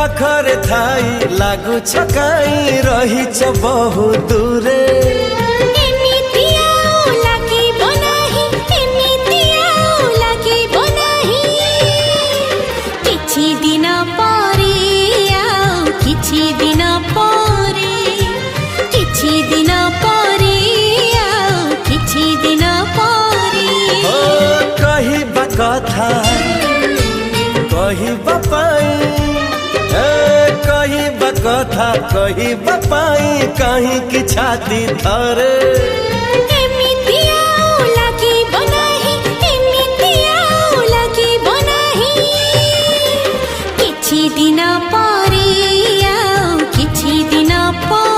पाखरे थाई लागुछ काई रहिछ बहु दूरे कथा कहिबा पाई कहिबा कथा कहिबा पाई कहीं की छाती थरे किछि दिन परे किछि दिन पर